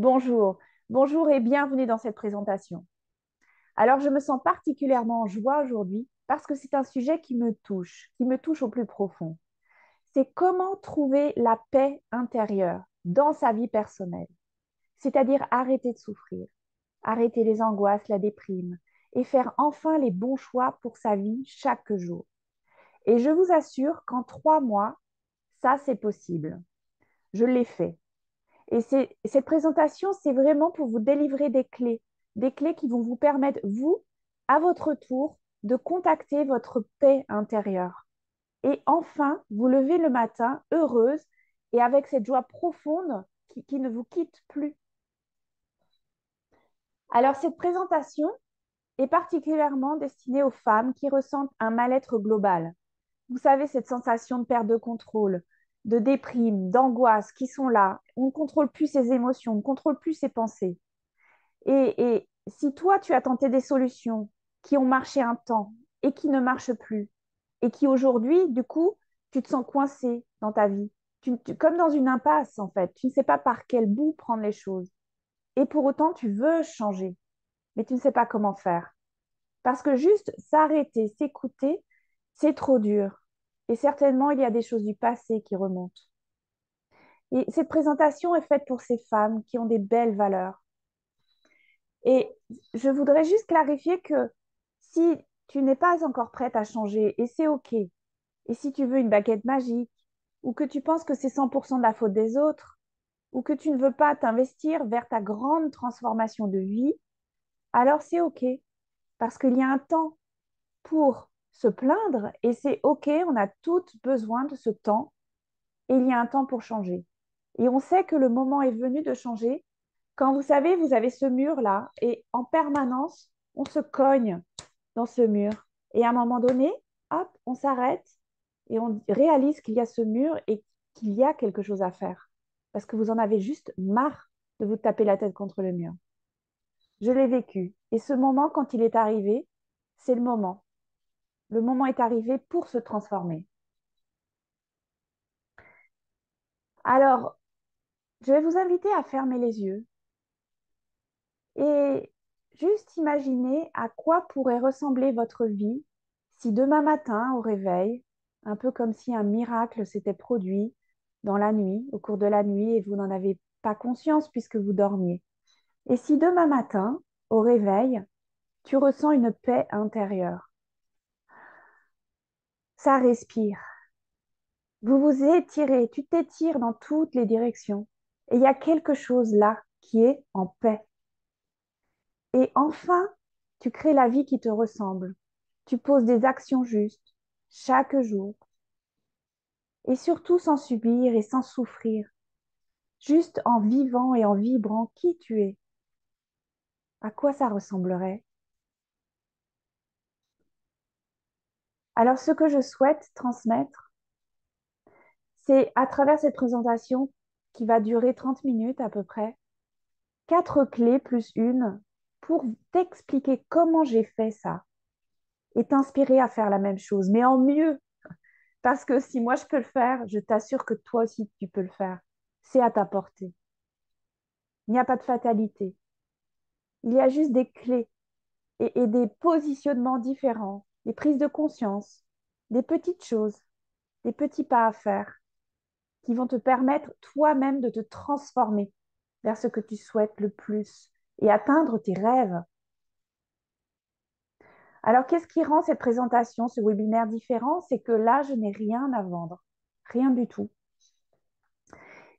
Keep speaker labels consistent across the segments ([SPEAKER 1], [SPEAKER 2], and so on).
[SPEAKER 1] Bonjour, bonjour et bienvenue dans cette présentation. Alors, je me sens particulièrement en joie aujourd'hui parce que c'est un sujet qui me touche au plus profond. C'est comment trouver la paix intérieure dans sa vie personnelle, c'est-à-dire arrêter de souffrir, arrêter les angoisses, la déprime et faire enfin les bons choix pour sa vie chaque jour. Et je vous assure qu'en 3 mois, ça, c'est possible. Je l'ai fait. Et cette présentation, c'est vraiment pour vous délivrer des clés qui vont vous permettre, vous, à votre tour, de contacter votre paix intérieure. Et enfin, vous levez le matin heureuse et avec cette joie profonde qui ne vous quitte plus. Alors, cette présentation est particulièrement destinée aux femmes qui ressentent un mal-être global. Vous savez, cette sensation de perte de contrôle, de déprime, d'angoisse qui sont là. On ne contrôle plus ses émotions, on ne contrôle plus ses pensées. Et si toi, tu as tenté des solutions qui ont marché un temps et qui ne marchent plus, et qui aujourd'hui, du coup, tu te sens coincé dans ta vie, comme dans une impasse en fait, tu ne sais pas par quel bout prendre les choses. Et pour autant, tu veux changer, mais tu ne sais pas comment faire. Parce que juste s'arrêter, s'écouter, c'est trop dur. Et certainement, il y a des choses du passé qui remontent. Et cette présentation est faite pour ces femmes qui ont des belles valeurs. Et je voudrais juste clarifier que si tu n'es pas encore prête à changer, et c'est OK, et si tu veux une baguette magique, ou que tu penses que c'est 100% de la faute des autres, ou que tu ne veux pas t'investir vers ta grande transformation de vie, alors c'est OK, parce qu'il y a un temps pour se plaindre, et c'est OK, on a toutes besoin de ce temps, et il y a un temps pour changer. Et on sait que le moment est venu de changer quand vous savez, vous avez ce mur-là et en permanence, on se cogne dans ce mur. Et à un moment donné, hop, on s'arrête et on réalise qu'il y a ce mur et qu'il y a quelque chose à faire. Parce que vous en avez juste marre de vous taper la tête contre le mur. Je l'ai vécu. Et ce moment, quand il est arrivé, c'est le moment. Le moment est arrivé pour se transformer. Alors, je vais vous inviter à fermer les yeux et juste imaginer à quoi pourrait ressembler votre vie si demain matin, au réveil, un peu comme si un miracle s'était produit dans la nuit, au cours de la nuit, et vous n'en avez pas conscience puisque vous dormiez. Et si demain matin, au réveil, tu ressens une paix intérieure, ça respire. Vous vous étirez, tu t'étires dans toutes les directions. Et il y a quelque chose là qui est en paix. Et enfin, tu crées la vie qui te ressemble. Tu poses des actions justes chaque jour et surtout sans subir et sans souffrir, juste en vivant et en vibrant qui tu es. À quoi ça ressemblerait? Alors, ce que je souhaite transmettre, c'est à travers cette présentation qui va durer 30 minutes à peu près, 4 clés plus une pour t'expliquer comment j'ai fait ça et t'inspirer à faire la même chose, mais en mieux. Parce que si moi je peux le faire, je t'assure que toi aussi tu peux le faire. C'est à ta portée. Il n'y a pas de fatalité. Il y a juste des clés et des positionnements différents, des prises de conscience, des petites choses, des petits pas à faire qui vont te permettre toi-même de te transformer vers ce que tu souhaites le plus et atteindre tes rêves. Alors, qu'est-ce qui rend cette présentation, ce webinaire différent? C'est que là, je n'ai rien à vendre, rien du tout.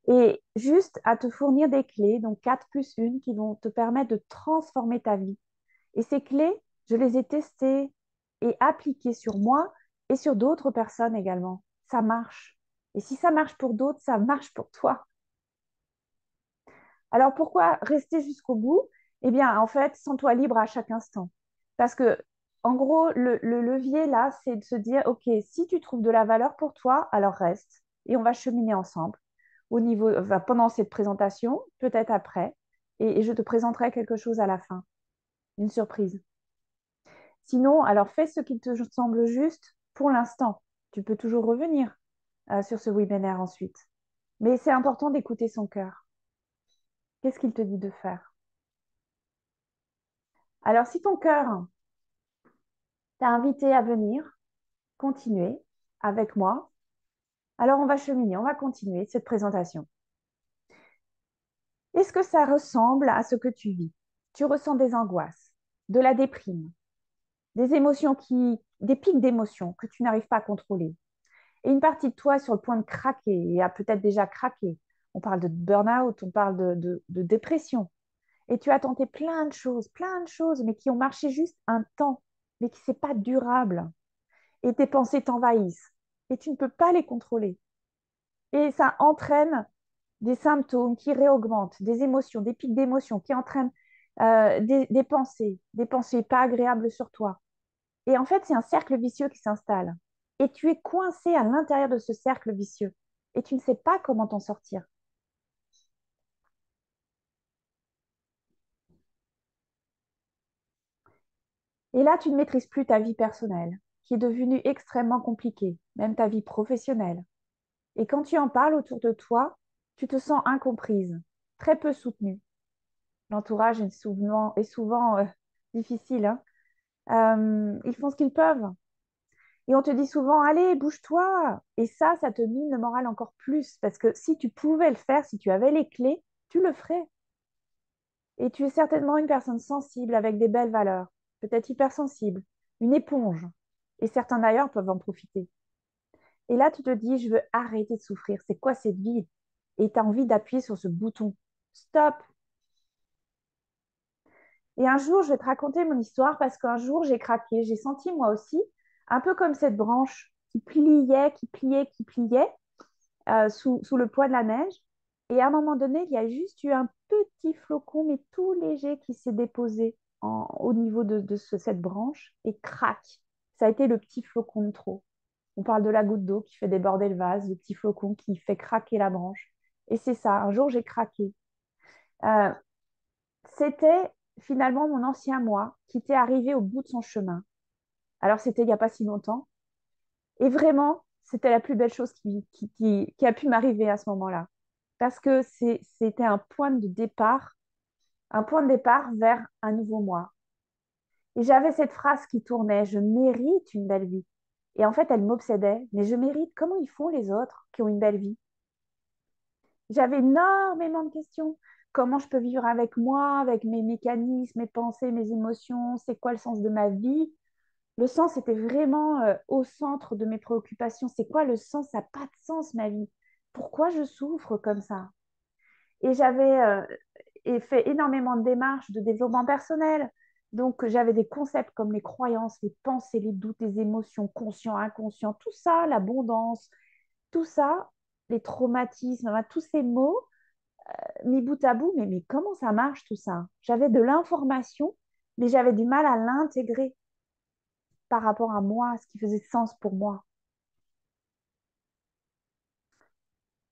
[SPEAKER 1] Et juste à te fournir des clés, donc 4 plus une, qui vont te permettre de transformer ta vie. Et ces clés, je les ai testées et appliquées sur moi et sur d'autres personnes également. Ça marche. Et si ça marche pour d'autres, ça marche pour toi. Alors pourquoi rester jusqu'au bout? Eh bien, en fait, sens-toi libre à chaque instant. Parce que, en gros, le levier là, c'est de se dire, OK, si tu trouves de la valeur pour toi, alors reste. Et on va cheminer ensemble au niveau, enfin, pendant cette présentation, peut-être après. Et je te présenterai quelque chose à la fin, une surprise. Sinon, alors fais ce qui te semble juste pour l'instant. Tu peux toujours revenir sur ce webinaire ensuite. Mais c'est important d'écouter son cœur. Qu'est-ce qu'il te dit de faire? Alors, si ton cœur t'a invité à venir continuer avec moi, alors on va cheminer, on va continuer cette présentation. Est-ce que ça ressemble à ce que tu vis? Tu ressens des angoisses, de la déprime, des émotions des pics d'émotions que tu n'arrives pas à contrôler. Et une partie de toi est sur le point de craquer et a peut-être déjà craqué. On parle de burn-out, on parle de dépression. Et tu as tenté plein de choses, mais qui ont marché juste un temps, mais qui ne sont pas durable. Et tes pensées t'envahissent. Et tu ne peux pas les contrôler. Et ça entraîne des symptômes qui réaugmentent, des émotions, des pics d'émotions qui entraînent des pensées pas agréables sur toi. Et en fait, c'est un cercle vicieux qui s'installe. Et tu es coincé à l'intérieur de ce cercle vicieux. Et tu ne sais pas comment t'en sortir. Et là, tu ne maîtrises plus ta vie personnelle, qui est devenue extrêmement compliquée, même ta vie professionnelle. Et quand tu en parles autour de toi, tu te sens incomprise, très peu soutenue. L'entourage est souvent difficile, hein. Ils font ce qu'ils peuvent. Et on te dit souvent, allez, bouge-toi. Et ça te mine le moral encore plus. Parce que si tu pouvais le faire, si tu avais les clés, tu le ferais. Et tu es certainement une personne sensible avec des belles valeurs, peut-être hypersensible, une éponge. Et certains d'ailleurs peuvent en profiter. Et là, tu te dis, je veux arrêter de souffrir. C'est quoi cette vie? Et tu as envie d'appuyer sur ce bouton. Stop. Et un jour, je vais te raconter mon histoire parce qu'un jour, j'ai craqué. J'ai senti moi aussi, un peu comme cette branche qui pliait, qui pliait, qui pliait sous le poids de la neige. Et à un moment donné, il y a juste eu un petit flocon, mais tout léger, qui s'est déposé au niveau de cette branche et crac. Ça a été le petit flocon de trop. On parle de la goutte d'eau qui fait déborder le vase, le petit flocon qui fait craquer la branche. Et c'est ça, un jour j'ai craqué. Euh, C'était finalement mon ancien moi qui était arrivé au bout de son chemin. Alors c'était il n'y a pas si longtemps. Et vraiment, c'était la plus belle chose qui a pu m'arriver à ce moment-là. Parce que c'était un point de départ vers un nouveau moi. Et j'avais cette phrase qui tournait, je mérite une belle vie. Et en fait, elle m'obsédait, mais je mérite, comment ils font les autres qui ont une belle vie? J'avais énormément de questions. Comment je peux vivre avec moi, avec mes mécanismes, mes pensées, mes émotions? C'est quoi le sens de ma vie? Le sens était vraiment au centre de mes préoccupations. C'est quoi le sens? Ça n'a pas de sens, ma vie. Pourquoi je souffre comme ça? Et j'avais fait énormément de démarches de développement personnel. Donc, j'avais des concepts comme les croyances, les pensées, les doutes, les émotions, conscients, inconscients, tout ça, l'abondance, tout ça, les traumatismes, enfin, tous ces mots mis bout à bout. Mais comment ça marche tout ça? J'avais de l'information, mais j'avais du mal à l'intégrer par rapport à moi, ce qui faisait sens pour moi.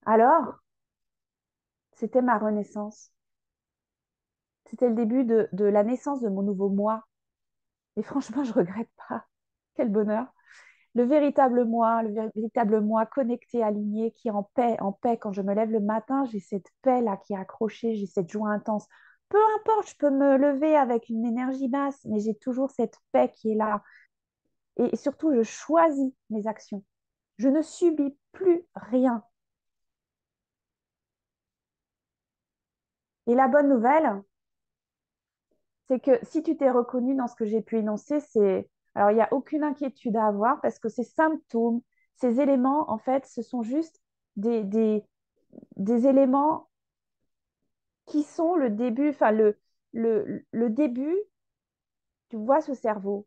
[SPEAKER 1] Alors, c'était ma renaissance. C'était le début de la naissance de mon nouveau moi. Et franchement, je regrette pas. Quel bonheur. Le véritable moi connecté, aligné, qui est en paix. Quand je me lève le matin, j'ai cette paix-là qui est accrochée, j'ai cette joie intense. Peu importe, je peux me lever avec une énergie basse, mais j'ai toujours cette paix qui est là. Et surtout, je choisis mes actions. Je ne subis plus rien. Et la bonne nouvelle, c'est que si tu t'es reconnu dans ce que j'ai pu énoncer, alors il n'y a aucune inquiétude à avoir parce que ces symptômes, ces éléments, en fait, ce sont juste des, des, des éléments qui sont le début, enfin le début, tu vois ce cerveau,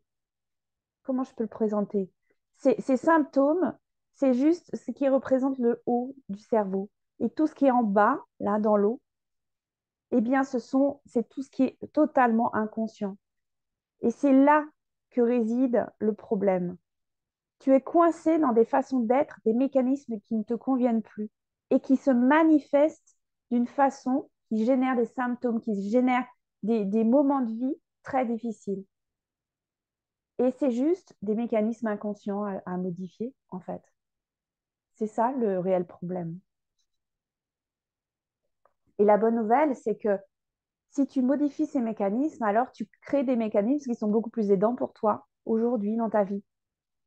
[SPEAKER 1] comment je peux le présenter? Ces symptômes, c'est juste ce qui représente le haut du cerveau. Et tout ce qui est en bas, là, dans l'eau, eh bien, c'est tout ce qui est totalement inconscient. Et c'est là que réside le problème. Tu es coincé dans des façons d'être, des mécanismes qui ne te conviennent plus et qui se manifestent d'une façon qui génère des symptômes, qui génère des moments de vie très difficiles. Et c'est juste des mécanismes inconscients à modifier, en fait. C'est ça le réel problème. Et la bonne nouvelle, c'est que si tu modifies ces mécanismes, alors tu crées des mécanismes qui sont beaucoup plus aidants pour toi aujourd'hui dans ta vie.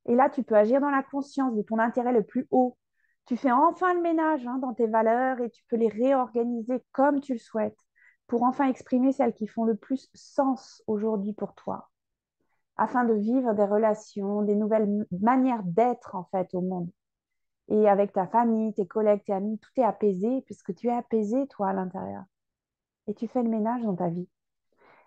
[SPEAKER 1] Et là, tu peux agir dans la conscience de ton intérêt le plus haut. Tu fais enfin le ménage dans tes valeurs et tu peux les réorganiser comme tu le souhaites pour enfin exprimer celles qui font le plus sens aujourd'hui pour toi, afin de vivre des relations, des nouvelles manières d'être en fait au monde. Et avec ta famille, tes collègues, tes amis, tout est apaisé puisque tu es apaisé toi à l'intérieur. Et tu fais le ménage dans ta vie.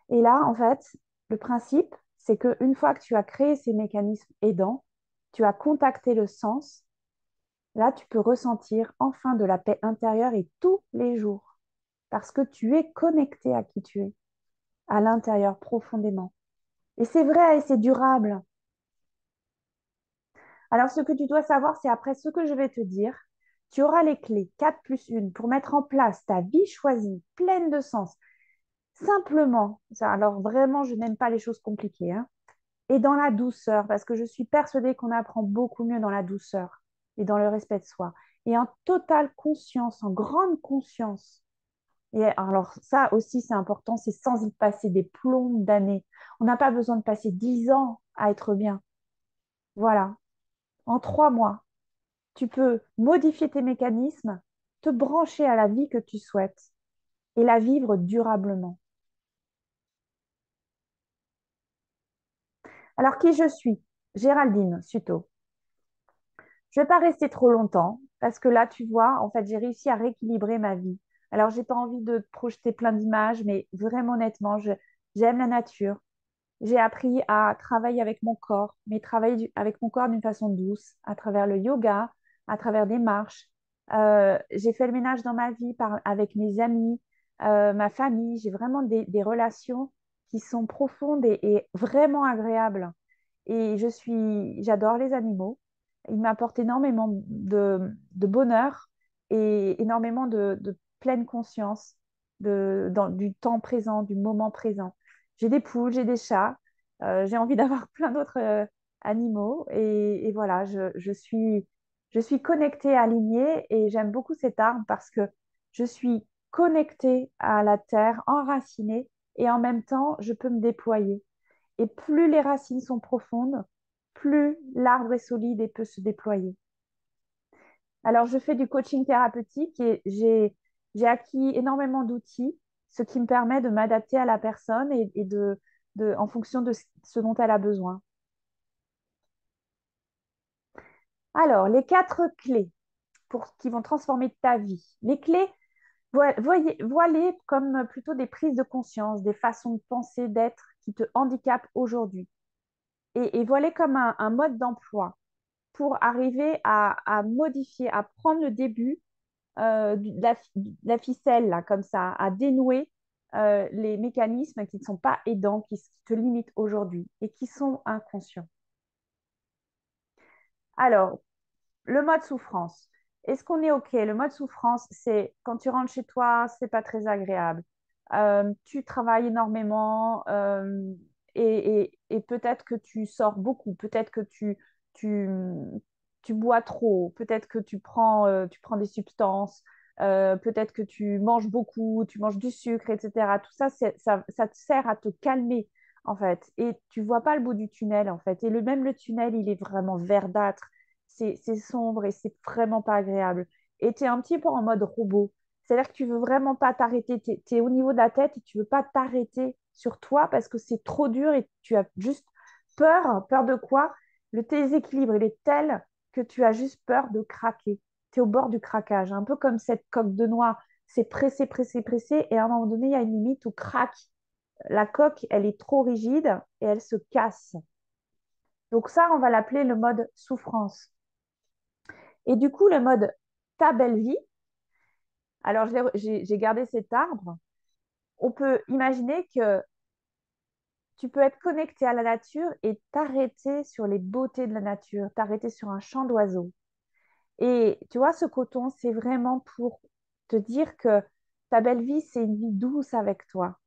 [SPEAKER 1] Et là, en fait, le principe, c'est qu'une fois que tu as créé ces mécanismes aidants, tu as contacté le sens, là, tu peux ressentir enfin de la paix intérieure et tous les jours, parce que tu es connecté à qui tu es, à l'intérieur profondément. Et c'est vrai et c'est durable. Alors, ce que tu dois savoir, c'est après ce que je vais te dire, tu auras les clés 4 plus 1 pour mettre en place ta vie choisie, pleine de sens. Simplement, alors vraiment, je n'aime pas les choses compliquées, et dans la douceur, parce que je suis persuadée qu'on apprend beaucoup mieux dans la douceur et dans le respect de soi, et en totale conscience, en grande conscience. Et alors ça aussi, c'est important, c'est sans y passer des plombes d'années. On n'a pas besoin de passer 10 ans à être bien. Voilà, en 3 mois, tu peux modifier tes mécanismes, te brancher à la vie que tu souhaites et la vivre durablement. Alors, qui je suis? Géraldine Suto. Je ne vais pas rester trop longtemps parce que là, tu vois, en fait, j'ai réussi à rééquilibrer ma vie. Alors, j'ai pas envie de te projeter plein d'images, mais vraiment honnêtement, j'aime la nature. J'ai appris à travailler avec mon corps, mais travailler avec mon corps d'une façon douce, à travers le yoga, à travers des marches. J'ai fait le ménage dans ma vie avec mes amis, ma famille. J'ai vraiment des relations qui sont profondes et vraiment agréables. Et j'adore les animaux. Ils m'apportent énormément de bonheur et énormément de pleine conscience du temps présent, du moment présent. J'ai des poules, j'ai des chats, j'ai envie d'avoir plein d'autres animaux. Et voilà, je suis connectée, alignée et j'aime beaucoup cet arbre parce que je suis connectée à la terre, enracinée et en même temps, je peux me déployer. Et plus les racines sont profondes, plus l'arbre est solide et peut se déployer. Alors, je fais du coaching thérapeutique et j'ai acquis énormément d'outils, ce qui me permet de m'adapter à la personne en fonction de ce dont elle a besoin. Alors, les 4 clés qui vont transformer ta vie. Les clés, vois-les comme plutôt des prises de conscience, des façons de penser, d'être qui te handicapent aujourd'hui. Et vois-les comme un mode d'emploi pour arriver à modifier, à prendre le début de la ficelle, là, comme ça, à dénouer les mécanismes qui ne sont pas aidants, qui te limitent aujourd'hui et qui sont inconscients. Alors, le mode souffrance. Est-ce qu'on est OK? Le mode souffrance, c'est quand tu rentres chez toi, c'est pas très agréable. Tu travailles énormément et peut-être que tu sors beaucoup, peut-être que tu, tu bois trop, peut-être que tu prends des substances, peut-être que tu manges beaucoup, tu manges du sucre, etc. Tout ça, ça te sert à te calmer, en fait. Et tu vois pas le bout du tunnel, en fait. Et même le tunnel, il est vraiment verdâtre, c'est sombre et c'est vraiment pas agréable. Et tu es un petit peu en mode robot. C'est-à-dire que tu veux vraiment pas t'arrêter. Tu es au niveau de la tête et tu veux pas t'arrêter sur toi parce que c'est trop dur et tu as juste peur. Peur de quoi? Le déséquilibre, il est tel que tu as juste peur de craquer. Tu es au bord du craquage, un peu comme cette coque de noix. C'est pressé, pressé, pressé et à un moment donné, il y a une limite où craque. La coque, elle est trop rigide et elle se casse. Donc ça, on va l'appeler le mode souffrance. Et du coup, le mode ta belle vie, alors j'ai gardé cet arbre. On peut imaginer que tu peux être connecté à la nature et t'arrêter sur les beautés de la nature, t'arrêter sur un champ d'oiseaux. Et tu vois, ce coton, c'est vraiment pour te dire que ta belle vie, c'est une vie douce avec toi.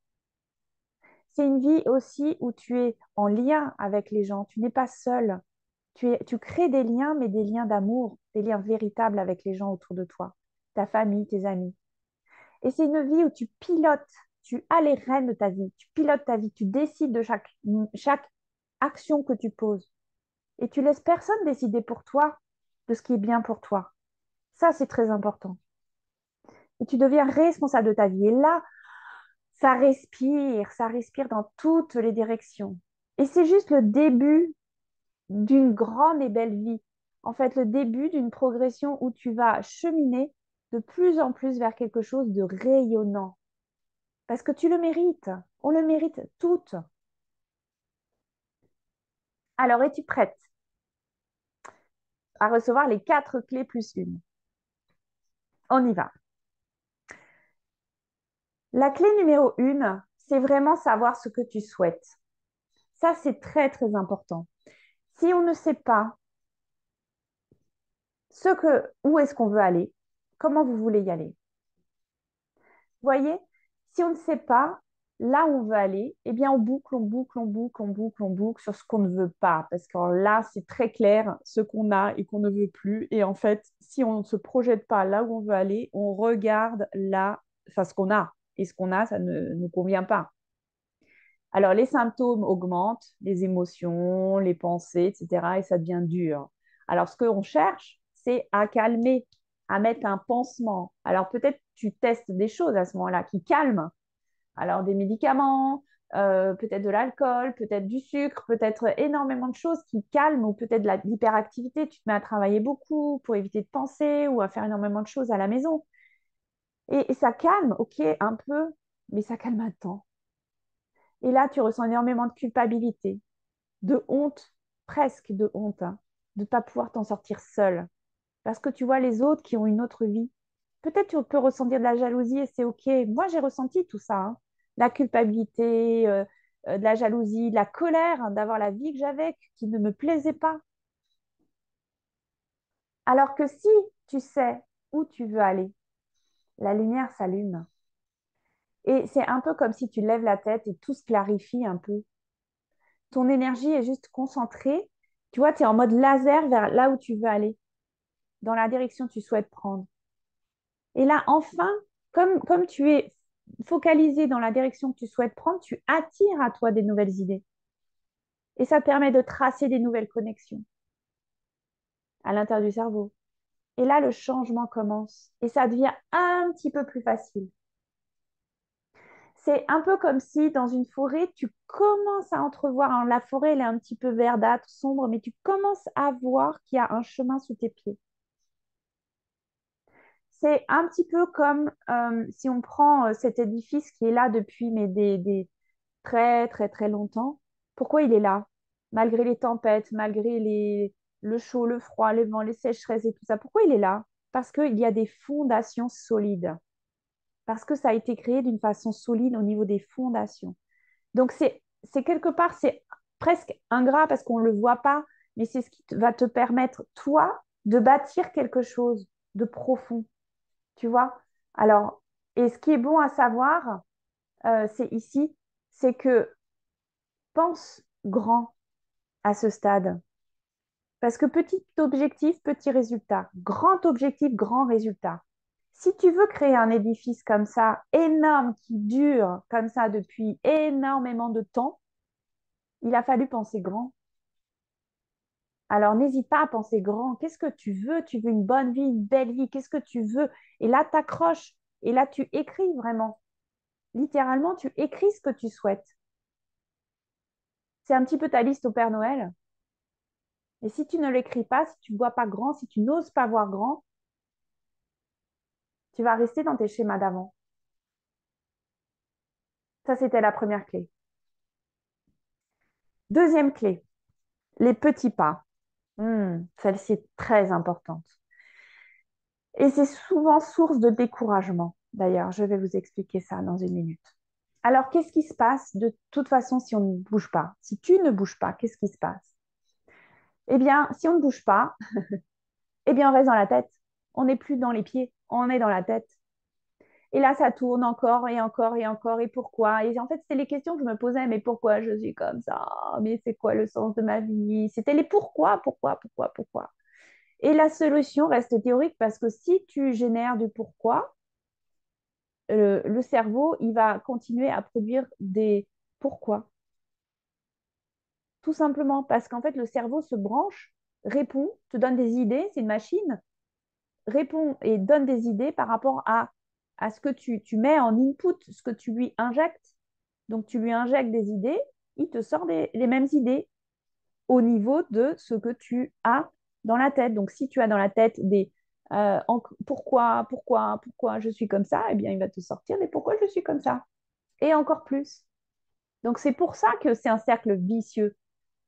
[SPEAKER 1] C'est une vie aussi où tu es en lien avec les gens. Tu n'es pas seul. Tu crées des liens, mais des liens d'amour, des liens véritables avec les gens autour de toi, ta famille, tes amis. Et c'est une vie où tu pilotes, tu as les rênes de ta vie, tu pilotes ta vie, tu décides de chaque action que tu poses. Et tu laisses personne décider pour toi de ce qui est bien pour toi. Ça, c'est très important. Et tu deviens responsable de ta vie. Et là, ça respire dans toutes les directions. Et c'est juste le début d'une grande et belle vie. En fait, le début d'une progression où tu vas cheminer de plus en plus vers quelque chose de rayonnant. Parce que tu le mérites. On le mérite toutes. Alors, es-tu prête à recevoir les 4 clés plus une? On y va. La clé numéro 1, c'est vraiment savoir ce que tu souhaites. Ça, c'est très, très important. Si on ne sait pas où est-ce qu'on veut aller, comment vous voulez y aller. Vous voyez, si on ne sait pas là où on veut aller, eh bien, on boucle, on boucle, on boucle, on boucle, on boucle sur ce qu'on ne veut pas. Parce que là, c'est très clair ce qu'on a et qu'on ne veut plus. Et en fait, si on ne se projette pas là où on veut aller, on regarde là, enfin, ce qu'on a. Et ce qu'on a, ça ne nous convient pas. Alors, les symptômes augmentent, les émotions, les pensées, etc. Et ça devient dur. Alors, ce qu'on cherche, c'est à calmer, à mettre un pansement. Alors, peut-être tu testes des choses à ce moment-là qui calment. Alors, des médicaments, peut-être de l'alcool, peut-être du sucre, peut-être énormément de choses qui calment ou peut-être de l'hyperactivité. Tu te mets à travailler beaucoup pour éviter de penser ou à faire énormément de choses à la maison. Et ça calme, ok, un peu, mais ça calme un temps. Et là, tu ressens énormément de culpabilité, de honte, presque de honte, hein, de ne pas pouvoir t'en sortir seule. Parce que tu vois les autres qui ont une autre vie. Peut-être tu peux ressentir de la jalousie et c'est OK. Moi, j'ai ressenti tout ça, hein. La culpabilité, de la jalousie, de la colère, hein, d'avoir la vie que j'avais qui ne me plaisait pas. Alors que si tu sais où tu veux aller, la lumière s'allume. Et c'est un peu comme si tu lèves la tête et tout se clarifie un peu. Ton énergie est juste concentrée. Tu vois, tu es en mode laser vers là où tu veux aller, dans la direction que tu souhaites prendre. Et là, enfin, comme tu es focalisé dans la direction que tu souhaites prendre, tu attires à toi des nouvelles idées. Et ça te permet de tracer des nouvelles connexions à l'intérieur du cerveau. Et là, le changement commence. Et ça devient un petit peu plus facile. C'est un peu comme si dans une forêt, tu commences à entrevoir, hein, la forêt, elle est un petit peu verdâtre, sombre, mais tu commences à voir qu'il y a un chemin sous tes pieds. C'est un petit peu comme si on prend cet édifice qui est là depuis des très, très, très longtemps. Pourquoi il est là? Malgré les tempêtes, malgré le chaud, le froid, les vents, les sécheresses et tout ça. Pourquoi il est là? Parce qu'il y a des fondations solides. Parce que ça a été créé d'une façon solide au niveau des fondations. Donc, c'est quelque part, c'est presque ingrat parce qu'on ne le voit pas, mais c'est ce qui va te permettre, toi, de bâtir quelque chose de profond. Tu vois? Alors, et ce qui est bon à savoir, c'est ici, c'est que pense grand à ce stade. Parce que petit objectif, petit résultat. Grand objectif, grand résultat. Si tu veux créer un édifice comme ça, énorme, qui dure comme ça depuis énormément de temps, il a fallu penser grand. Alors n'hésite pas à penser grand. Qu'est-ce que tu veux? Tu veux une bonne vie, une belle vie. Qu'est-ce que tu veux? Et là, tu accroches. Et là, tu écris vraiment. Littéralement, tu écris ce que tu souhaites. C'est un petit peu ta liste au Père Noël. Et si tu ne l'écris pas, si tu ne vois pas grand, si tu n'oses pas voir grand, tu vas rester dans tes schémas d'avant. Ça, c'était la première clé. Deuxième clé, les petits pas. Celle-ci est très importante. Et c'est souvent source de découragement. D'ailleurs, je vais vous expliquer ça dans une minute. Alors, qu'est-ce qui se passe de toute façon si on ne bouge pas? Si tu ne bouges pas, qu'est-ce qui se passe? Eh bien, si on ne bouge pas, eh bien, on reste dans la tête. On n'est plus dans les pieds, on est dans la tête. Et là, ça tourne encore et encore et encore. Et pourquoi? Et en fait, c'était les questions que je me posais. Mais pourquoi je suis comme ça? Mais c'est quoi le sens de ma vie? C'était les pourquoi? Et la solution reste théorique parce que si tu génères du pourquoi, le cerveau, il va continuer à produire des pourquoi. Tout simplement parce qu'en fait, le cerveau se branche, répond, te donne des idées, c'est une machine, répond et donne des idées par rapport à ce que tu mets en input, ce que tu lui injectes. Donc, tu lui injectes des idées, il te sort les mêmes idées au niveau de ce que tu as dans la tête. Donc, si tu as dans la tête des pourquoi je suis comme ça, eh bien, il va te sortir des pourquoi je suis comme ça. Et encore plus. Donc, c'est pour ça que c'est un cercle vicieux.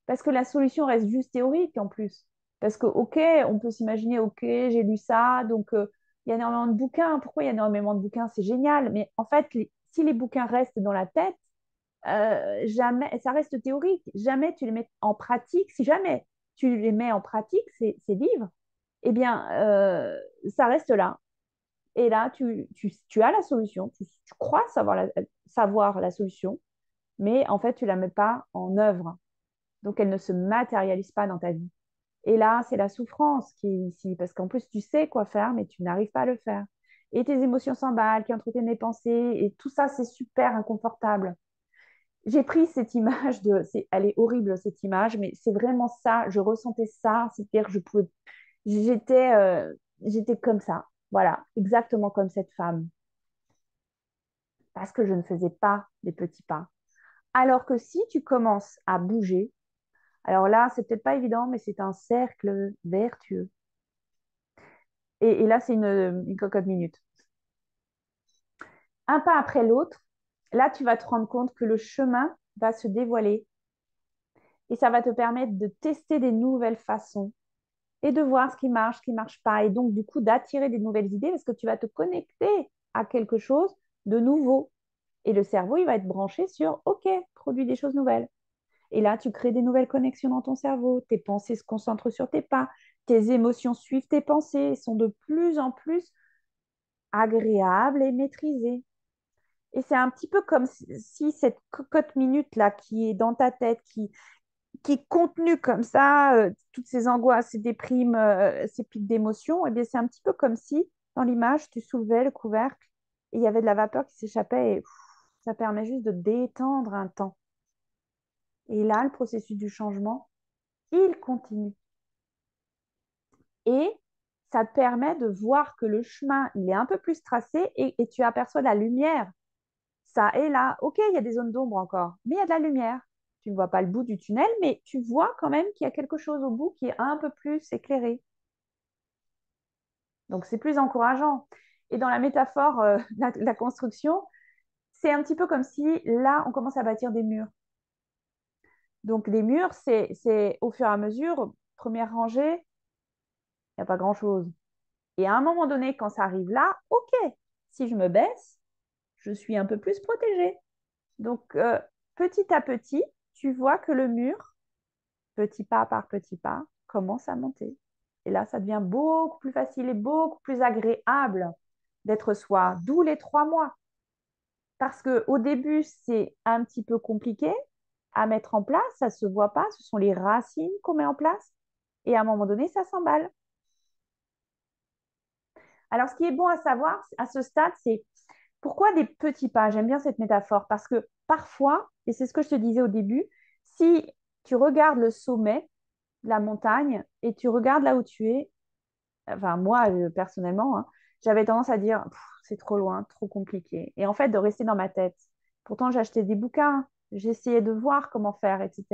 [SPEAKER 1] Parce que la solution reste juste théorique en plus. Parce que, OK, on peut s'imaginer, OK, j'ai lu ça, donc il y a énormément de bouquins. Pourquoi il y a énormément de bouquins? C'est génial. Mais en fait, si les bouquins restent dans la tête, jamais, ça reste théorique. Jamais tu les mets en pratique. Si jamais tu les mets en pratique, ces livres, eh bien, ça reste là. Et là, tu as la solution. Tu crois savoir la solution, mais en fait, tu ne la mets pas en œuvre. Donc, elle ne se matérialise pas dans ta vie. Et là, c'est la souffrance qui est ici, parce qu'en plus, tu sais quoi faire, mais tu n'arrives pas à le faire. Et tes émotions s'emballent, qui entretiennent les pensées, et tout ça, c'est super inconfortable. J'ai pris cette image elle est horrible cette image, mais c'est vraiment ça. Je ressentais ça, c'est-à-dire que j'étais comme ça, voilà, exactement comme cette femme, parce que je ne faisais pas des petits pas. Alors que si tu commences à bouger, alors là, c'est peut-être pas évident, mais c'est un cercle vertueux. Et là, c'est une cocotte minute. Un pas après l'autre, là, tu vas te rendre compte que le chemin va se dévoiler et ça va te permettre de tester des nouvelles façons et de voir ce qui marche pas. Et donc, du coup, d'attirer des nouvelles idées parce que tu vas te connecter à quelque chose de nouveau. Et le cerveau, il va être branché sur OK, produit des choses nouvelles. Et là, tu crées des nouvelles connexions dans ton cerveau. Tes pensées se concentrent sur tes pas. Tes émotions suivent tes pensées et sont de plus en plus agréables et maîtrisées. Et c'est un petit peu comme si cette cocotte minute là qui est dans ta tête, qui est contenue comme ça, toutes ces angoisses, ces déprimes, ces pics d'émotions, eh bien c'est un petit peu comme si dans l'image tu soulevais le couvercle et il y avait de la vapeur qui s'échappait et ça permet juste de détendre un temps. Et là, le processus du changement, il continue. Et ça te permet de voir que le chemin, il est un peu plus tracé et tu aperçois la lumière. Ça est là. OK, il y a des zones d'ombre encore, mais il y a de la lumière. Tu ne vois pas le bout du tunnel, mais tu vois quand même qu'il y a quelque chose au bout qui est un peu plus éclairé. Donc, c'est plus encourageant. Et dans la métaphore de la construction, c'est un petit peu comme si là, on commence à bâtir des murs. Donc, les murs, c'est au fur et à mesure, première rangée, il n'y a pas grand-chose. Et à un moment donné, quand ça arrive là, OK, si je me baisse, je suis un peu plus protégée. Donc, petit à petit, tu vois que le mur, petit pas par petit pas, commence à monter. Et là, ça devient beaucoup plus facile et beaucoup plus agréable d'être soi, d'où les 3 mois. Parce qu'au début, c'est un petit peu compliqué à mettre en place, ça ne se voit pas, ce sont les racines qu'on met en place. Et à un moment donné, ça s'emballe. Alors, ce qui est bon à savoir à ce stade, c'est pourquoi des petits pas? J'aime bien cette métaphore parce que parfois, et c'est ce que je te disais au début, si tu regardes le sommet de la montagne et tu regardes là où tu es, enfin moi personnellement, hein, j'avais tendance à dire c'est trop loin, trop compliqué. Et en fait, de rester dans ma tête. Pourtant, j'achetais des bouquins, j'essayais de voir comment faire, etc.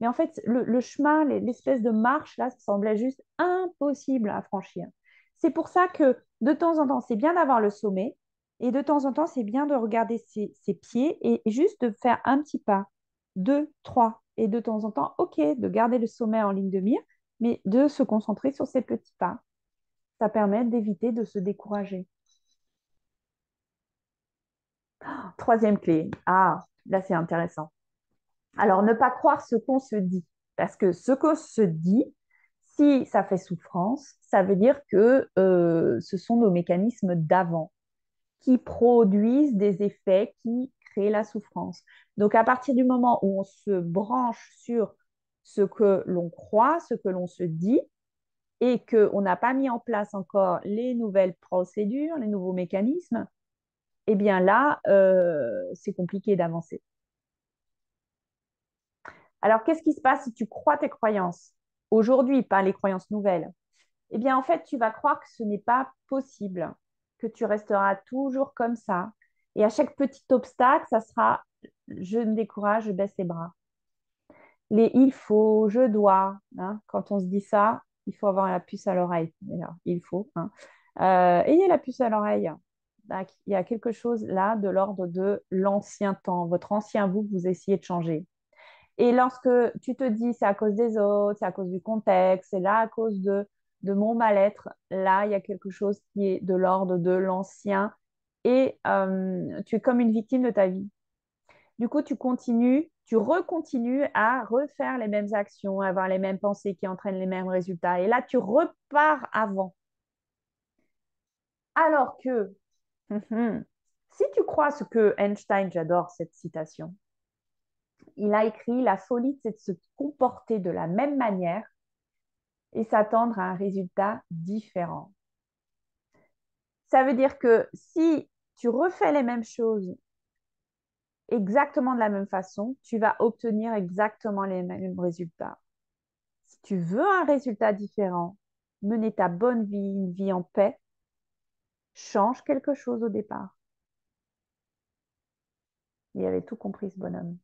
[SPEAKER 1] Mais en fait, le chemin, l'espèce de marche là, ça semblait juste impossible à franchir. C'est pour ça que de temps en temps, c'est bien d'avoir le sommet et de temps en temps, c'est bien de regarder ses pieds et juste de faire un petit pas, deux, trois. Et de temps en temps, OK, de garder le sommet en ligne de mire, mais de se concentrer sur ces petits pas. Ça permet d'éviter de se décourager. Troisième clé. Ah, là, c'est intéressant. Alors, ne pas croire ce qu'on se dit. Parce que ce qu'on se dit, si ça fait souffrance, ça veut dire que ce sont nos mécanismes d'avant qui produisent des effets qui créent la souffrance. Donc, à partir du moment où on se branche sur ce que l'on croit, ce que l'on se dit, et qu'on n'a pas mis en place encore les nouvelles procédures, les nouveaux mécanismes, eh bien là, c'est compliqué d'avancer. Alors, qu'est-ce qui se passe si tu crois tes croyances aujourd'hui, pas les croyances nouvelles? Eh bien, en fait, tu vas croire que ce n'est pas possible, que tu resteras toujours comme ça. Et à chaque petit obstacle, ça sera je me décourage, je baisse les bras. Les il faut, je dois, hein. Quand on se dit ça, il faut avoir la puce à l'oreille. D'ailleurs, il faut, hein. Ayez la puce à l'oreille. Donc, il y a quelque chose là de l'ordre de l'ancien temps, votre ancien vous que vous essayez de changer. Et lorsque tu te dis c'est à cause des autres, c'est à cause du contexte, c'est là à cause de mon mal-être, là, il y a quelque chose qui est de l'ordre de l'ancien et tu es comme une victime de ta vie. Du coup, tu continues, tu recontinues à refaire les mêmes actions, à avoir les mêmes pensées qui entraînent les mêmes résultats. Et là, tu repars avant. Alors que, si tu crois ce que Einstein, j'adore cette citation, il a écrit, la folie, c'est de se comporter de la même manière et s'attendre à un résultat différent. Ça veut dire que si tu refais les mêmes choses exactement de la même façon, tu vas obtenir exactement les mêmes résultats. Si tu veux un résultat différent, mener ta bonne vie, une vie en paix, change quelque chose au départ. Il avait tout compris, ce bonhomme.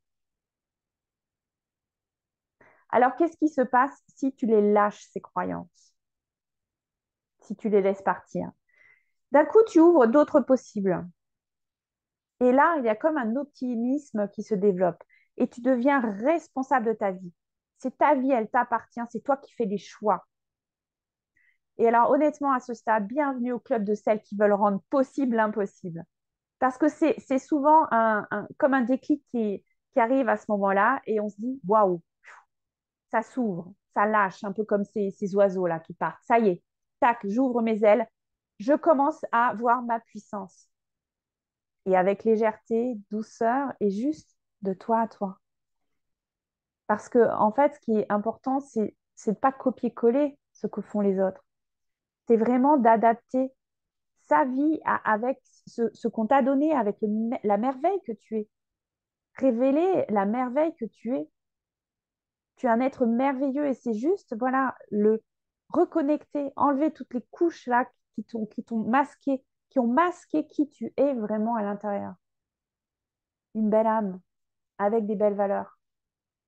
[SPEAKER 1] Alors, qu'est-ce qui se passe si tu les lâches, ces croyances, si tu les laisses partir? D'un coup, tu ouvres d'autres possibles. Et là, il y a comme un optimisme qui se développe. Et tu deviens responsable de ta vie. C'est ta vie, elle t'appartient, c'est toi qui fais les choix. Et alors, honnêtement, à ce stade, bienvenue au club de celles qui veulent rendre possible l'impossible. Parce que c'est souvent comme un déclic qui arrive à ce moment-là et on se dit, waouh, ça s'ouvre, ça lâche, un peu comme ces oiseaux-là qui partent. Ça y est, tac, j'ouvre mes ailes, je commence à voir ma puissance. Et avec légèreté, douceur et juste de toi à toi. Parce que, en fait, ce qui est important, c'est de pas copier-coller ce que font les autres. C'est vraiment d'adapter sa vie avec ce qu'on t'a donné, avec la merveille que tu es. Révéler la merveille que tu es. Tu es un être merveilleux et c'est juste, voilà, le reconnecter, enlever toutes les couches là qui t'ont masqué, qui ont masqué qui tu es vraiment à l'intérieur. Une belle âme avec des belles valeurs,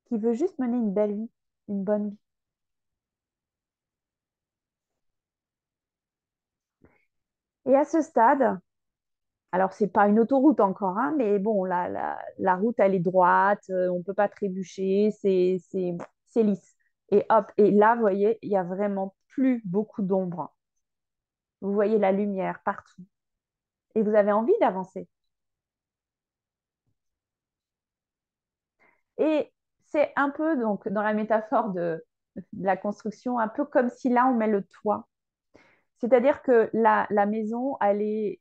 [SPEAKER 1] qui veut juste mener une belle vie, une bonne vie. Et à ce stade, alors c'est pas une autoroute encore, hein, mais bon, la route, elle est droite, on ne peut pas trébucher, c'est lisse. Et hop, et là, vous voyez, il y a vraiment plus beaucoup d'ombre. Vous voyez la lumière partout. Et vous avez envie d'avancer. Et c'est un peu, donc, dans la métaphore de la construction, un peu comme si là, on met le toit. C'est-à-dire que la maison, elle est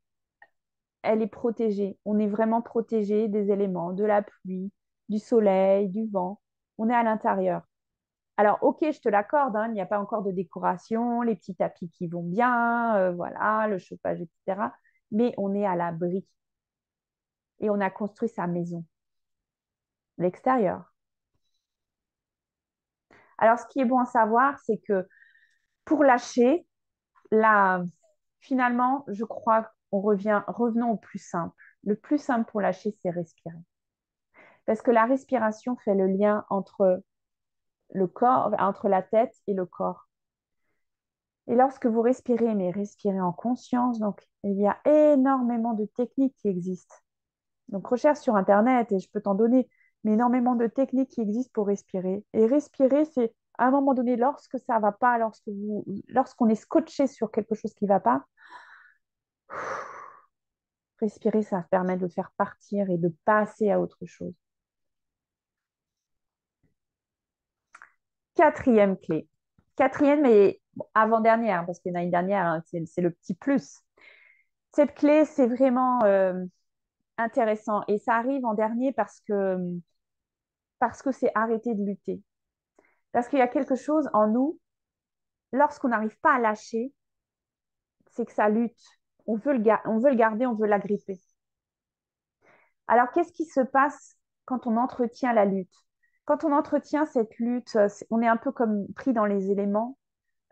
[SPEAKER 1] protégée. On est vraiment protégé des éléments, de la pluie, du soleil, du vent. On est à l'intérieur. Alors, ok, je te l'accorde, hein, il n'y a pas encore de décoration, les petits tapis qui vont bien, voilà, le chauffage, etc. Mais on est à l'abri et on a construit sa maison, l'extérieur. Alors, ce qui est bon à savoir, c'est que pour lâcher, là, finalement, je crois qu'on revenons au plus simple. Le plus simple pour lâcher, c'est respirer. Parce que la respiration fait le lien entre le corps, entre la tête et le corps. Et lorsque vous respirez, mais respirez en conscience, donc il y a énormément de techniques qui existent. Donc recherche sur Internet et je peux t'en donner, mais énormément de techniques qui existent pour respirer. Et respirer, c'est à un moment donné, lorsque ça ne va pas, lorsqu'on est scotché sur quelque chose qui ne va pas, respirer, ça permet de le faire partir et de passer à autre chose. Quatrième clé. Quatrième et bon, avant-dernière, hein, parce qu'il y en a une dernière, hein, c'est le petit plus. Cette clé, c'est vraiment intéressant et ça arrive en dernier parce que c'est arrêter de lutter. Parce qu'il y a quelque chose en nous, lorsqu'on n'arrive pas à lâcher, c'est que ça lutte. On veut le garder, on veut l'agripper. Alors, qu'est-ce qui se passe quand on entretient la lutte? Quand on entretient cette lutte, on est un peu comme pris dans les éléments,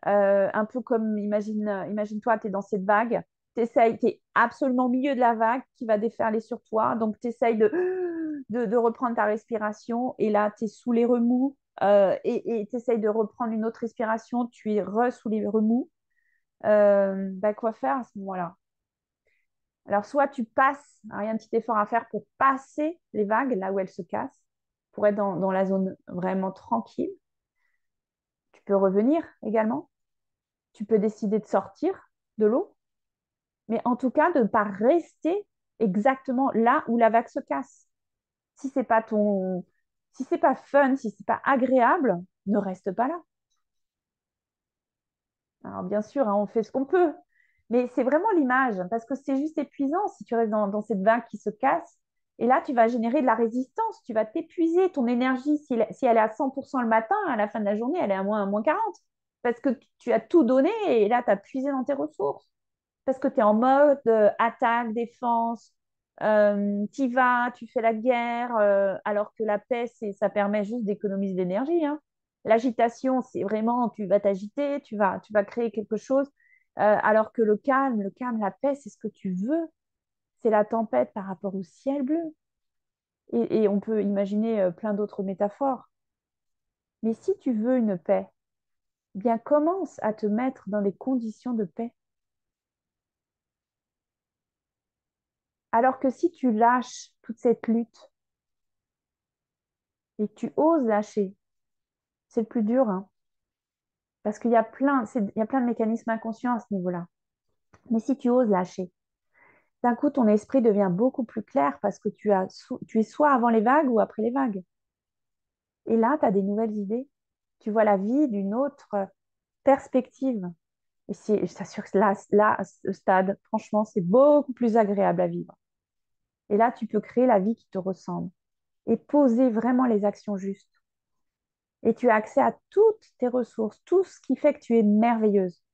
[SPEAKER 1] un peu comme, imagine-toi, tu es dans cette vague, tu es absolument au milieu de la vague qui va déferler sur toi, donc tu essayes de reprendre ta respiration, et là, tu es sous les remous, et tu essayes de reprendre une autre respiration, tu es sous les remous. Bah, quoi faire à ce moment-là? Alors, soit tu passes, alors il y a un petit effort à faire pour passer les vagues, là où elles se cassent, pour être dans la zone vraiment tranquille. Tu peux revenir également. Tu peux décider de sortir de l'eau, mais en tout cas, de ne pas rester exactement là où la vague se casse. Si c'est pas si c'est pas fun, si c'est pas agréable, ne reste pas là. Alors, bien sûr, hein, on fait ce qu'on peut, mais c'est vraiment l'image, parce que c'est juste épuisant si tu restes dans cette vague qui se casse. Et là, tu vas générer de la résistance, tu vas t'épuiser, ton énergie, si elle est à 100% le matin, à la fin de la journée, elle est à moins 40, parce que tu as tout donné et là, tu as puisé dans tes ressources, parce que tu es en mode attaque, défense, tu vas, tu fais la guerre, alors que la paix, ça permet juste d'économiser de l'énergie, hein. L'agitation, c'est vraiment, tu vas t'agiter, tu vas créer quelque chose, alors que le calme, la paix, c'est ce que tu veux. C'est la tempête par rapport au ciel bleu. Et on peut imaginer plein d'autres métaphores. Mais si tu veux une paix, eh bien commence à te mettre dans des conditions de paix. Alors que si tu lâches toute cette lutte et que tu oses lâcher, c'est le plus dur, hein, parce il y a plein de mécanismes inconscients à ce niveau-là. Mais si tu oses lâcher, d'un coup, ton esprit devient beaucoup plus clair parce que tu es soit avant les vagues ou après les vagues. Et là, tu as des nouvelles idées. Tu vois la vie d'une autre perspective. Et je t'assure que là, à ce stade, franchement, c'est beaucoup plus agréable à vivre. Et là, tu peux créer la vie qui te ressemble et poser vraiment les actions justes. Et tu as accès à toutes tes ressources, tout ce qui fait que tu es merveilleuse,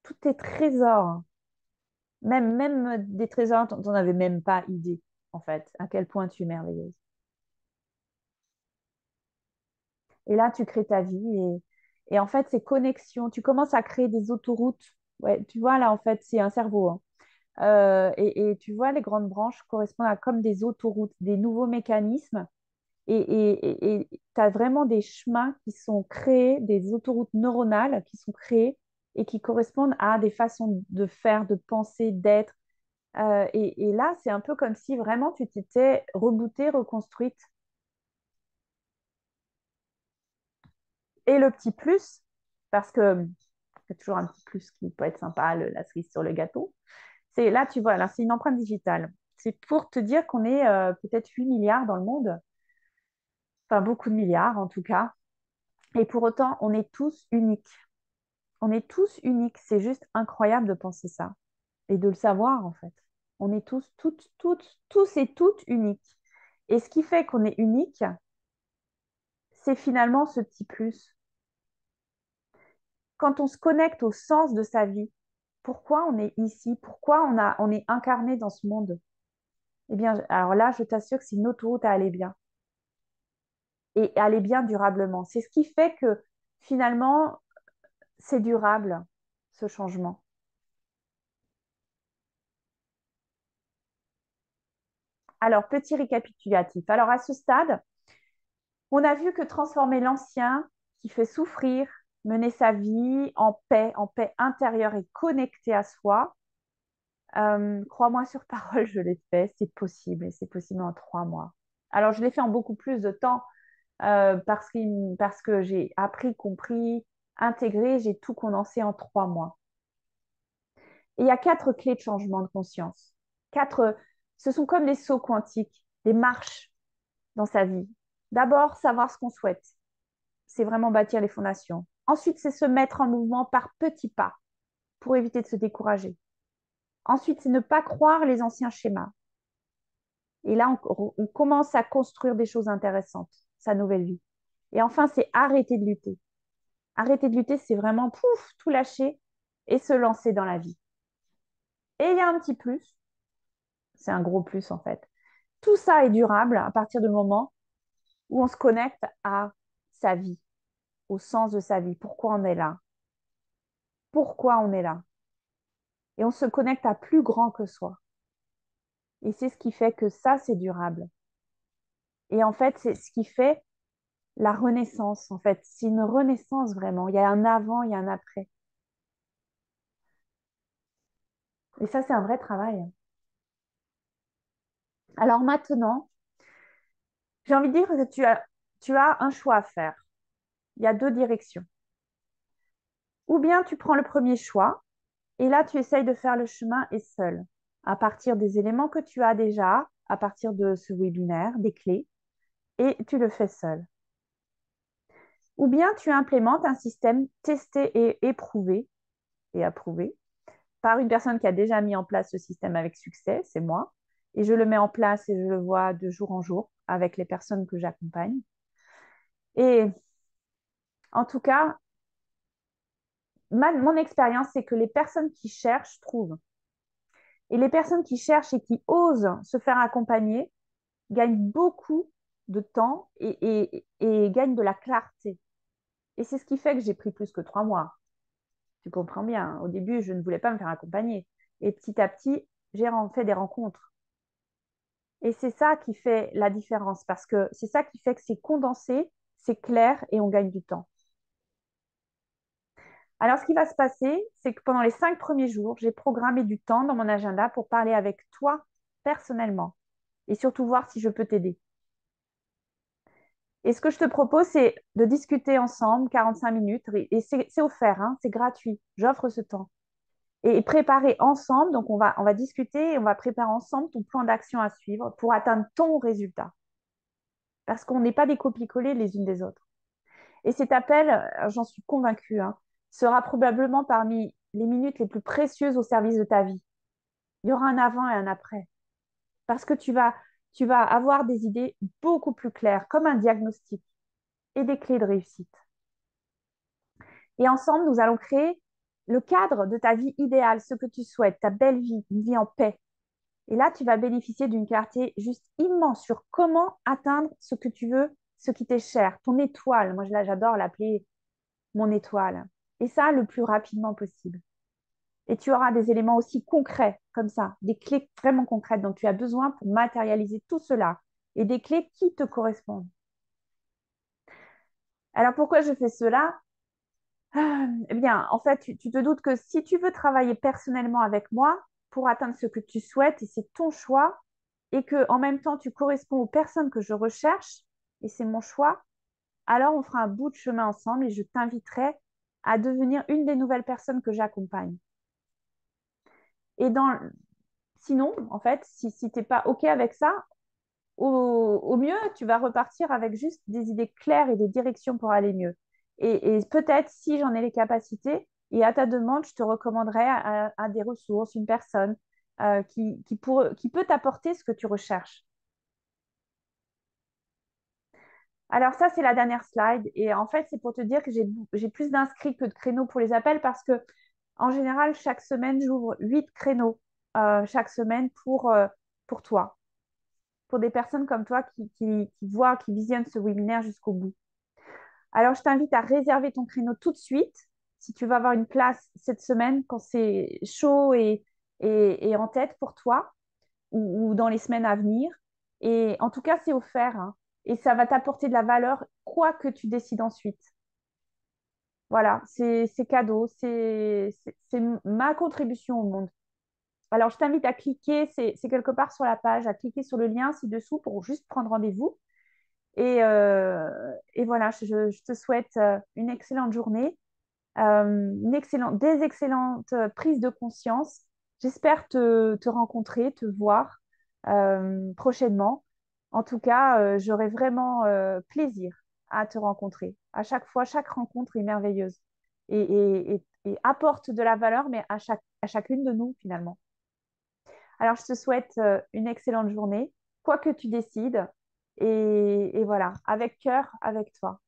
[SPEAKER 1] tous tes trésors, même des trésors dont tu n'avais même pas idée, en fait, à quel point tu es merveilleuse. Et là, tu crées ta vie et en fait, ces connexions, tu commences à créer des autoroutes. Ouais, tu vois, là, en fait, c'est un cerveau, hein. Et tu vois, les grandes branches correspondent à comme des autoroutes, des nouveaux mécanismes. Et tu as vraiment des chemins qui sont créés, des autoroutes neuronales qui sont créées et qui correspondent à des façons de faire, de penser, d'être. Et là, c'est un peu comme si vraiment tu t'étais rebootée, reconstruite. Et le petit plus, parce que c'est toujours un petit plus qui peut être sympa, la cerise sur le gâteau, c'est là, tu vois, là, c'est une empreinte digitale. C'est pour te dire qu'on est peut-être 8 milliards dans le monde, enfin beaucoup de milliards en tout cas. Et pour autant, on est tous uniques. On est tous uniques. C'est juste incroyable de penser ça et de le savoir en fait. On est tous et toutes uniques. Et ce qui fait qu'on est unique, c'est finalement ce petit plus. Quand on se connecte au sens de sa vie, pourquoi on est ici, pourquoi on est incarné dans ce monde, eh bien, alors là, je t'assure que c'est une autoroute à aller bien et aller bien durablement. C'est ce qui fait que finalement, c'est durable, ce changement. Alors, petit récapitulatif. Alors, à ce stade, on a vu que transformer l'ancien qui fait souffrir, mener sa vie en paix intérieure et connectée à soi, crois-moi sur parole, je l'ai fait, c'est possible et c'est possible en 3 mois. Alors, je l'ai fait en beaucoup plus de temps parce que j'ai appris, compris, intégré, j'ai tout condensé en 3 mois. Et il y a 4 clés de changement de conscience. Ce sont comme des sauts quantiques, des marches dans sa vie. D'abord, savoir ce qu'on souhaite. C'est vraiment bâtir les fondations. Ensuite, c'est se mettre en mouvement par petits pas pour éviter de se décourager. Ensuite, c'est ne pas croire les anciens schémas. Et là, on commence à construire des choses intéressantes, sa nouvelle vie. Et enfin, c'est arrêter de lutter. Arrêter de lutter, c'est vraiment pouf, tout lâcher et se lancer dans la vie. Et il y a un petit plus, c'est un gros plus en fait. Tout ça est durable à partir du moment où on se connecte à sa vie, au sens de sa vie. Pourquoi on est là? Pourquoi on est là? Et on se connecte à plus grand que soi. Et c'est ce qui fait que ça, c'est durable. Et en fait, c'est ce qui fait la renaissance. En fait, c'est une renaissance vraiment. Il y a un avant, il y a un après. Et ça, c'est un vrai travail. Alors maintenant, j'ai envie de dire que tu as un choix à faire. Il y a deux directions. Ou bien tu prends le premier choix et là, tu essayes de faire le chemin et seul, à partir des éléments que tu as déjà, à partir de ce webinaire, des clés, et tu le fais seul. Ou bien tu implémentes un système testé et éprouvé et approuvé par une personne qui a déjà mis en place ce système avec succès, c'est moi, et je le mets en place et je le vois de jour en jour avec les personnes que j'accompagne. Et en tout cas, mon expérience, c'est que les personnes qui cherchent trouvent. Et les personnes qui cherchent et qui osent se faire accompagner gagnent beaucoup de temps et gagnent de la clarté. Et c'est ce qui fait que j'ai pris plus que 3 mois. Tu comprends bien. Au début, je ne voulais pas me faire accompagner. Et petit à petit, j'ai fait des rencontres. Et c'est ça qui fait la différence parce que c'est ça qui fait que c'est condensé, c'est clair et on gagne du temps. Alors, ce qui va se passer, c'est que pendant les 5 premiers jours, j'ai programmé du temps dans mon agenda pour parler avec toi personnellement et surtout voir si je peux t'aider. Et ce que je te propose, c'est de discuter ensemble 45 minutes et c'est offert, hein, c'est gratuit. J'offre ce temps. Et préparer ensemble, donc on va discuter et on va préparer ensemble ton plan d'action à suivre pour atteindre ton résultat. Parce qu'on n'est pas des copies-collées les unes des autres. Et cet appel, j'en suis convaincue, hein, sera probablement parmi les minutes les plus précieuses au service de ta vie. Il y aura un avant et un après. Parce que tu vas avoir des idées beaucoup plus claires, comme un diagnostic et des clés de réussite. Et ensemble, nous allons créer le cadre de ta vie idéale, ce que tu souhaites, ta belle vie, une vie en paix. Et là, tu vas bénéficier d'une clarté juste immense sur comment atteindre ce que tu veux, ce qui t'est cher, ton étoile. Moi, j'adore l'appeler mon étoile. Et ça, le plus rapidement possible. Et tu auras des éléments aussi concrets, comme ça, des clés vraiment concrètes dont tu as besoin pour matérialiser tout cela et des clés qui te correspondent. Alors, pourquoi je fais cela? Eh bien, en fait, tu te doutes que si tu veux travailler personnellement avec moi pour atteindre ce que tu souhaites, et c'est ton choix, et que en même temps tu corresponds aux personnes que je recherche, et c'est mon choix, alors on fera un bout de chemin ensemble et je t'inviterai à devenir une des nouvelles personnes que j'accompagne. Et sinon, en fait, si tu n'es pas OK avec ça, au mieux, tu vas repartir avec juste des idées claires et des directions pour aller mieux. Et peut-être, si j'en ai les capacités, et à ta demande, je te recommanderais à des ressources, une personne qui peut t'apporter ce que tu recherches. Alors ça, c'est la dernière slide. Et en fait, c'est pour te dire que j'ai plus d'inscrits que de créneaux pour les appels parce que, en général, chaque semaine, j'ouvre 8 créneaux chaque semaine pour toi, pour des personnes comme toi qui voient, qui visionnent ce webinaire jusqu'au bout. Alors, je t'invite à réserver ton créneau tout de suite si tu vas avoir une place cette semaine quand c'est chaud et en tête pour toi ou dans les semaines à venir. Et en tout cas, c'est offert, hein, et ça va t'apporter de la valeur, quoi que tu décides ensuite. Voilà, c'est cadeau, c'est ma contribution au monde. Alors, je t'invite à cliquer, c'est quelque part sur la page, à cliquer sur le lien ci-dessous pour juste prendre rendez-vous. Et voilà, je te souhaite une excellente journée, des excellentes prises de conscience. J'espère te rencontrer, te voir prochainement. En tout cas, j'aurai vraiment plaisir à te rencontrer. À chaque fois, chaque rencontre est merveilleuse et apporte de la valeur, mais à chacune de nous finalement. Alors, je te souhaite une excellente journée, quoi que tu décides. Et voilà, avec cœur, avec toi.